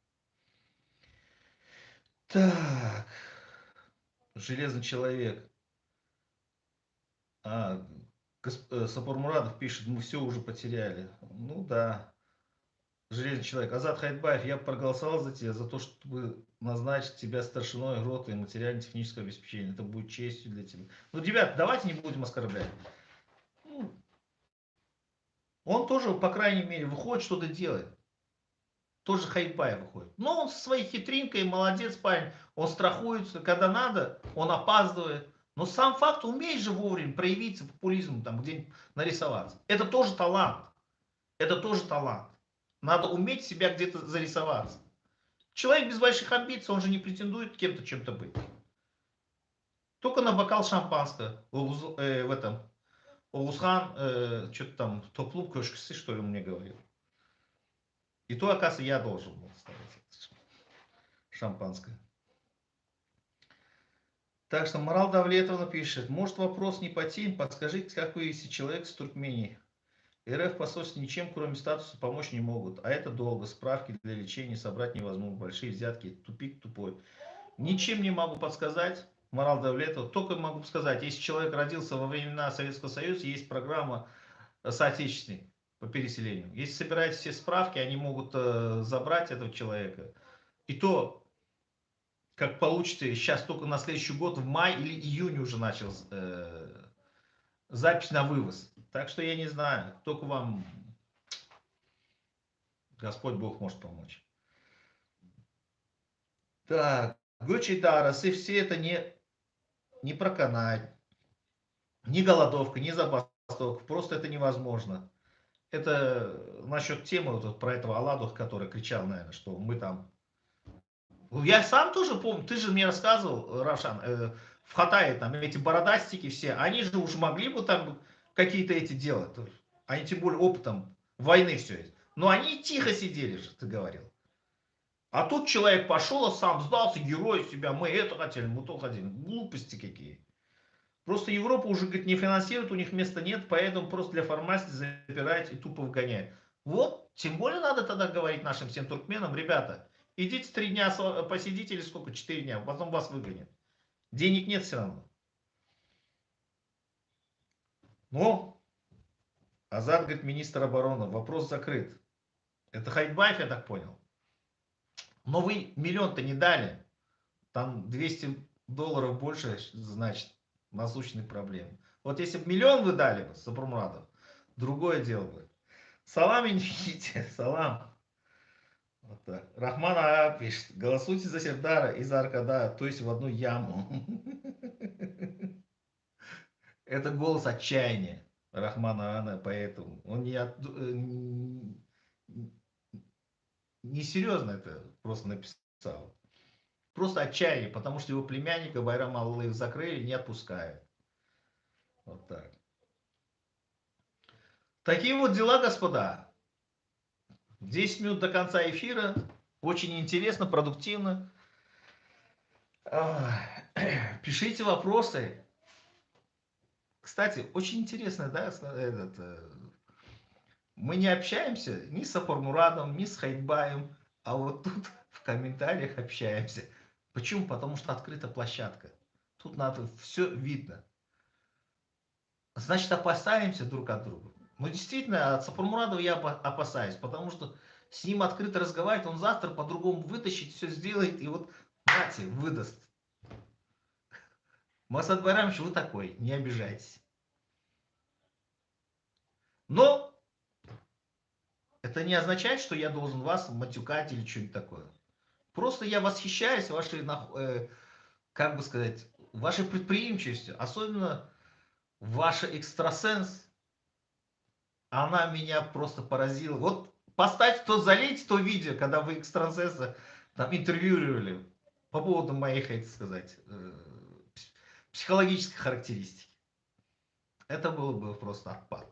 Так. Железный человек. А, Сапар Мурадов пишет, мы все уже потеряли. Ну да. Железный человек. Азат Хайдбаев, я проголосовал за тебя, за то, чтобы назначить тебя старшиной роты и материально-технического обеспечения. Это будет честью для тебя. Ну, ребят, давайте не будем оскорблять. Ну, он тоже, по крайней мере, выходит, что-то делает. Тоже Хайдбаев выходит. Но он со своей хитринкой, молодец парень. Он страхуется, когда надо, он опаздывает. Но сам факт, умеет же вовремя проявиться популизмом, там где-нибудь нарисоваться. Это тоже талант. Это тоже талант. Надо уметь себя где-то зарисоваться. Человек без больших амбиций, он же не претендует кем-то чем-то быть. Только на бокал шампанского в этом. Оузхан, что-то там, топлук көшкісі, что ли, мне говорил. И то, оказывается, я должен был ставить шампанское. Так что Марал Давлетовна пишет, может вопрос не по теме, подскажите, как вы, если человек с Туркмении? РФ посольство ничем, кроме статуса, помочь не могут. А это долго, справки для лечения собрать невозможно. Большие взятки, тупик тупой. Ничем не могу подсказать, Марал Давлетов. Только могу сказать, если человек родился во времена Советского Союза, есть программа соотечественной по переселению. Если собираете все справки, они могут забрать этого человека. И то, как получится, сейчас только на следующий год, в мае или июне уже начал запись на вывоз. Так что я не знаю, только вам Господь Бог может помочь. Так, Гучи Тарас, и все это не проканать, ни голодовка, ни забастовка, просто это невозможно. Это насчет темы вот про этого Аладуха, который кричал, наверное, что мы там... Я сам тоже помню, ты же мне рассказывал, Равшан, в Хатае там эти бородастики все, они же уже могли бы там какие-то эти делать. Они тем более опытом войны все это. Но они тихо сидели же, ты говорил. А тут человек пошел, а сам сдался, герой себя, мы это хотели, мы то хотели. Глупости какие. Просто Европа уже, говорит, не финансирует, у них места нет, поэтому просто для формальности запирает и тупо выгоняет. Вот, тем более надо тогда говорить нашим всем туркменам, ребята, идите 3 дня посидите или сколько, 4 дня, потом вас выгонят. Денег нет все равно. Ну, Азат, говорит, министр обороны, вопрос закрыт. Это Хайдбаев, я так понял. Но вы миллион-то не дали. Там $200 больше, значит, насущных проблем. Вот если бы миллион вы дали бы, Сапармурадов, другое дело бы. Салам, Никите, салам. Вот так. Рахман Ага пишет, голосуйте за Сердара и за Аркада, то есть в одну яму. Это голос отчаяния Рахмана Ана, поэтому он не серьезно это просто написал. Просто отчаяние, потому что его племянника Байрам Аллаев закрыли, не отпускают. Вот так. Такие вот дела, господа. 10 минут до конца эфира. Очень интересно, продуктивно. Пишите вопросы. Кстати, очень интересно, да, мы не общаемся ни с Сапармурадом, ни с Хайдбаем, а вот тут в комментариях общаемся. Почему? Потому что открыта площадка. Тут надо все видно. Значит, опасаемся друг от друга. Ну, действительно, от Сапармурадова я опасаюсь, потому что с ним открыто разговаривать, он завтра по-другому вытащит, все сделает, и вот, нате, выдаст. Масад Байрамович, вы такой, не обижайтесь. Но это не означает, что я должен вас матюкать или что-нибудь такое. Просто я восхищаюсь вашей, как бы сказать, вашей предприимчивостью, особенно ваша экстрасенс, она меня просто поразила. Вот поставьте, то залейте то видео, когда вы экстрасенса там интервьюировали по поводу моих, так сказать, психологических характеристик. Это было бы просто отпад.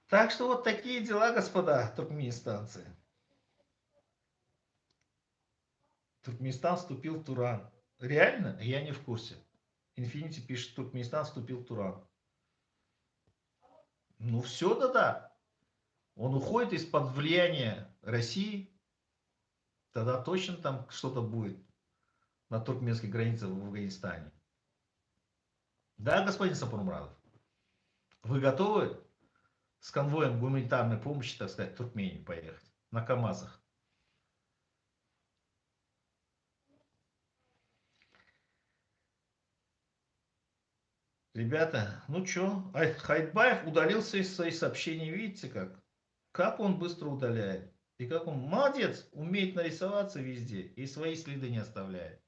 Так что вот такие дела, господа туркменистанцы. Туркменистан вступил в Туран. Реально? Я не в курсе. Infinity пишет, Туркменистан вступил в Туран. Ну все, да-да. Он уходит из-под влияния России, тогда точно там что-то будет на туркменской границе в Афганистане. Да, господин Сапармурадов? Вы готовы с конвоем гуманитарной помощи, так сказать, в Туркмению поехать? На КАМАЗах? Ребята, ну чё, Хайдбаев удалился из своих сообщений, видите как? Как он быстро удаляет. И как он, молодец, умеет нарисоваться везде и свои следы не оставляет.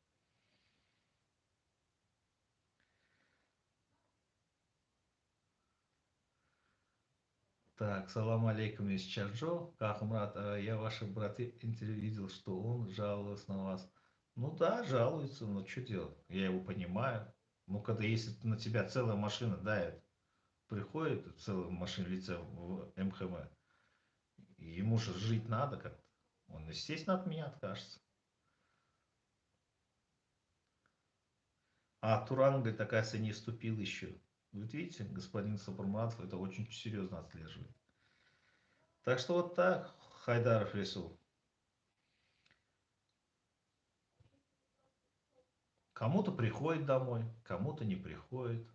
Так, салам алейкум из Чарджо. Кахмрат, я ваши браты интервью видел, что он жаловался на вас. Ну да, жалуется, но что делать? Я его понимаю. Ну, когда если на тебя целая машина давит, приходит целая машина лица в МХМ, ему же жить надо как-то. Он, естественно, от меня откажется. А Туран, говорит, оказывается, не вступил еще. Вот видите, господин Сапарматов это очень серьезно отслеживает. Так что вот так, Хайдаров Ресул. Кому-то приходит домой, кому-то не приходит.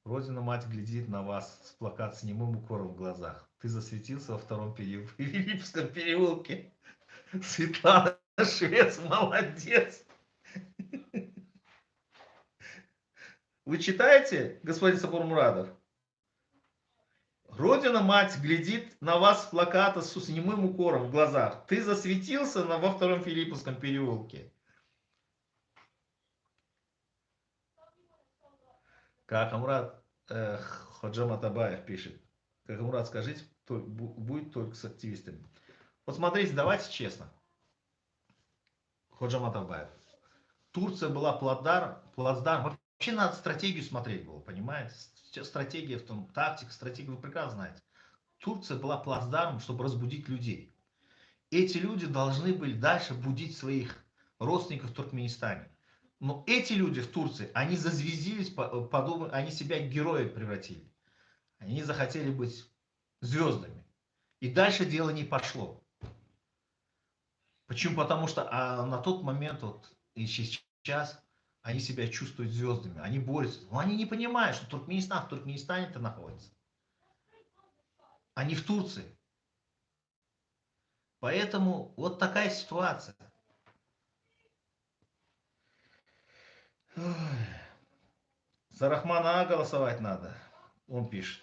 Родина мать глядит на вас с плакат с немым укором в глазах. Ты засветился во втором Филиппском переулке. Светлана Швец, молодец. Вы читаете, господин Сапармурадов? Родина мать глядит на вас с плаката с немым укором в глазах. Ты засветился во втором Филипповском переулке. Как Амрат Ходжам Атабаев пишет. Как Амрат, скажите, будет только с активистами. Вот смотрите, давайте честно. Ходжам Атабаев. Турция была плацдарм. Вообще надо стратегию смотреть было, понимаете? Стратегия в том, тактика, стратегия, вы прекрасно знаете. Турция была плацдармом, чтобы разбудить людей. Эти люди должны были дальше будить своих родственников в Туркменистане. Но эти люди в Турции, они зазвездились, подумали, они себя в героев превратили. Они захотели быть звездами. И дальше дело не пошло. Почему? Потому что на тот момент вот, и сейчас они себя чувствуют звездами. Они борются. Но они не понимают, что Туркменистан в Туркменистане-то находится. Они в Турции. Поэтому вот такая ситуация. За Рахмана голосовать надо. Он пишет.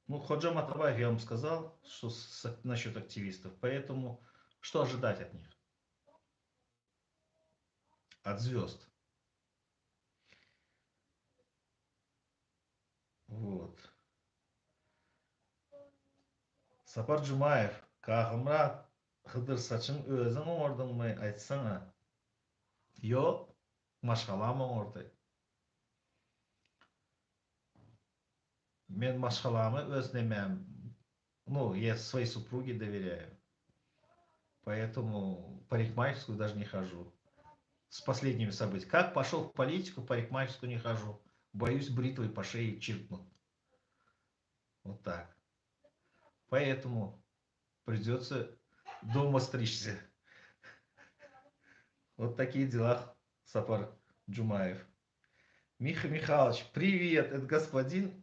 Ну, Ходжа Матабаев, я вам сказал, что насчет активистов. Поэтому что ожидать от них? от звезд. Вот. Сапар Джумаев, Кагымрат, Хыдыр Сачың өзің оңырдың мы айтсаңа? Yok, машғаламын орды. Мен машғаламы өзнемем. Ну, я своей супруге доверяю. Поэтому парикмахерскую даже не хожу. С последними событиями. Как пошел в политику, парикмахерскую не хожу. Боюсь бритвой по шее чиркнуть. Вот так. Поэтому придется дома стричься. Вот такие дела, Сапар Джумаев. Миха Михайлович, привет, это господин,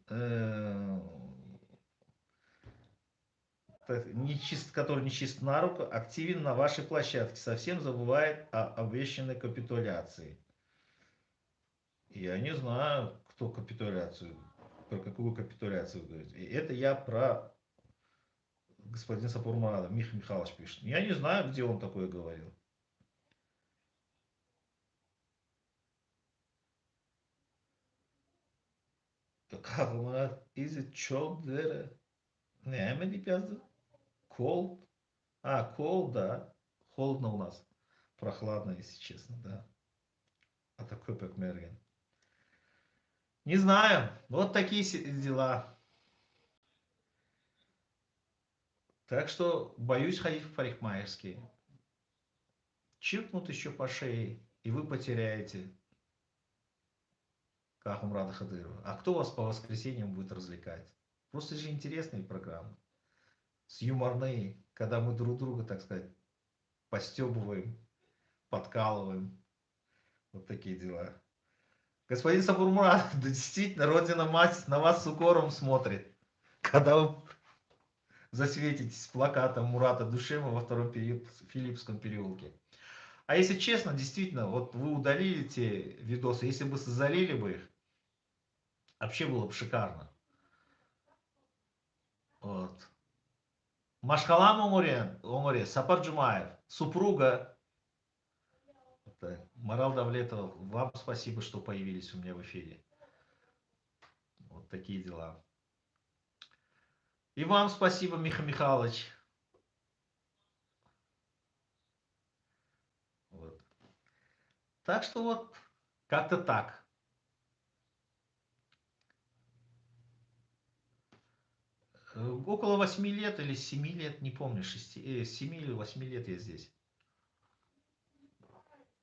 который не чист на руку, активен на вашей площадке, совсем забывает о обещанной капитуляции. Я не знаю, кто капитуляцию, про какую капитуляцию вы говорите. И это я про господин Сапурмарада, Миха Михайлович пишет. Я не знаю, где он такое говорил. Is it çok there? Не, мы не пизду. Cold. А, cold, да. Холодно у нас. Прохладно, если честно, да. А такой Пекмерген. Не знаю. Вот такие дела. Так что боюсь ходить в парикмахерские. Чиркнут еще по шее, и вы потеряете Кахумрада Хадырова. А кто вас по воскресеньям будет развлекать? Просто же интересные программы. С юморные, когда мы друг друга, так сказать, постебываем, подкалываем. Вот такие дела. Господин Сабурмурат, да действительно, Родина-мать на вас с укором смотрит. Когда вы засветитесь с плакатом Мурата Душема во втором Филиппском переулке. А если честно, действительно, вот вы удалили те видосы, если бы залили бы их, вообще было бы шикарно. Вот. Машхалам Оңоре, Сапар Джумаев, супруга. Марал Давлетов, вам спасибо, что появились у меня в эфире. Вот такие дела. И вам спасибо, Миха Михайлович. Вот. Так что вот, как-то так. Около 8 лет или 7 лет, не помню, 7 или 8 лет я здесь,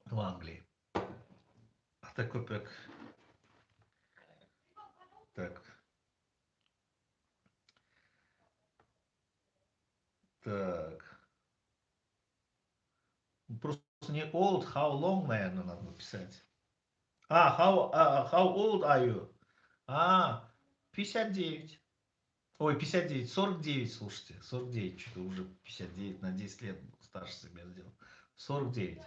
в Англии. А такой как... Так. Так. Просто не old, how long, наверное, надо написать. How old are you? 59. Ой, 59, 49, слушайте. 49, что-то уже 59, на 10 лет старше себя сделал. 49.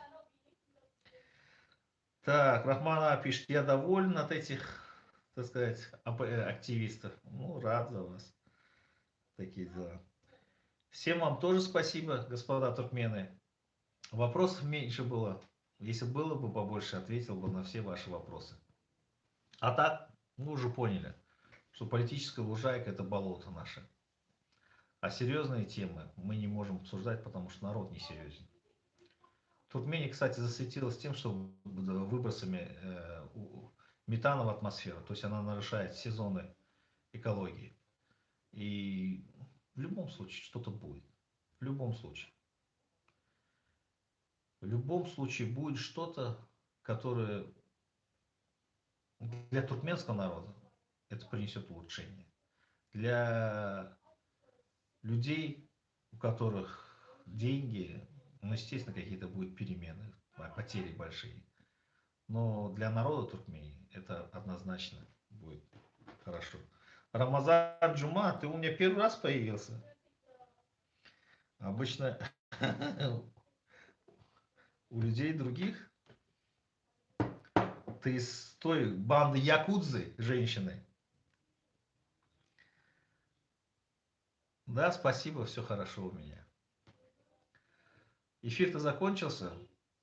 Так, Рахмана пишет, я доволен от этих, так сказать, активистов. Ну, рад за вас. Такие дела. Всем вам тоже спасибо, господа туркмены. Вопросов меньше было. Если было бы побольше, ответил бы на все ваши вопросы. А так, мы уже поняли, что политическая лужайка это болото наше. А серьезные темы мы не можем обсуждать, потому что народ не серьезен. Туркмения, кстати, засветилась тем, что выбросами метана в атмосферу. То есть она нарушает все зоны экологии. И в любом случае что-то будет. В любом случае. В любом случае будет что-то, которое для туркменского народа это принесет улучшение. Для людей, у которых деньги, ну, естественно, какие-то будут перемены, потери большие. Но для народа Туркмении это однозначно будет хорошо. Рамазан Джума, ты у меня первый раз появился. Обычно у людей других ты из той банды якудзы, женщины. Да, спасибо, все хорошо у меня. Эфир-то закончился.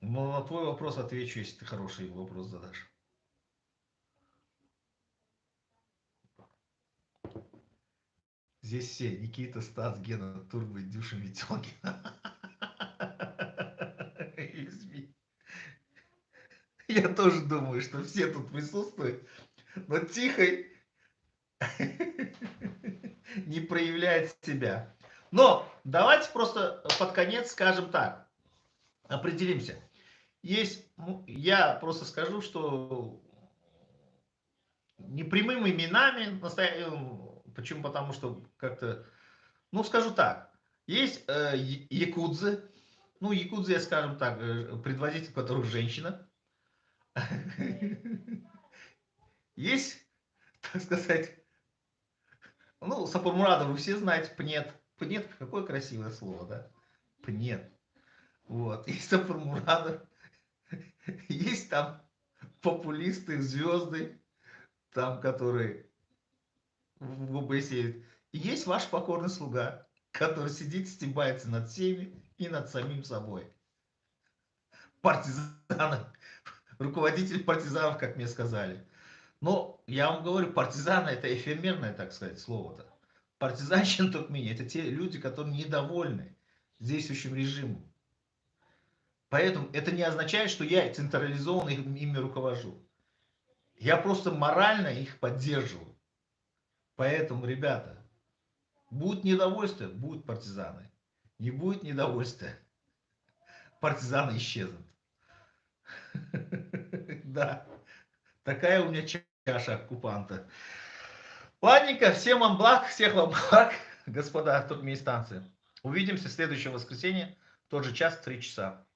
Но на твой вопрос отвечу, если ты хороший вопрос задашь. Здесь все: Никита, Стас, Гена, Турбо, Дюша, Метелкин. Я тоже думаю, что все тут присутствуют, но тихо не проявляет себя. Но давайте просто под конец скажем так, определимся. Есть, ну, я просто скажу, что не прямыми именами, почему? Потому что как-то, ну скажу так, есть якудзы, ну якудзы, я скажем так, предводитель которых женщина. Есть, так сказать, ну, Сапурмурада вы все знаете, Пнет. Пнет, какое красивое слово, да? Пнет. Вот. Есть Сапурмурадов, есть там популисты, звезды, там, которые в ОБСе. И есть ваш покорный слуга, который сидит, стебается над всеми и над самим собой. Партизаны, руководитель партизанов, как мне сказали. Но я вам говорю, партизаны это эфемерное, так сказать, слово-то. Партизанщина Туркмении это те люди, которые недовольны действующим режимом. Поэтому это не означает, что я централизованно ими руковожу. Я просто морально их поддерживаю. Поэтому, ребята, будет недовольство, будут партизаны. Не будет недовольства, партизаны исчезнут. Да, такая у меня чаша оккупанта. Ладненько, всем вам благ, всех вам благ, господа туркменистанцы. Увидимся в следующее воскресенье, в тот же час, в 3 часа.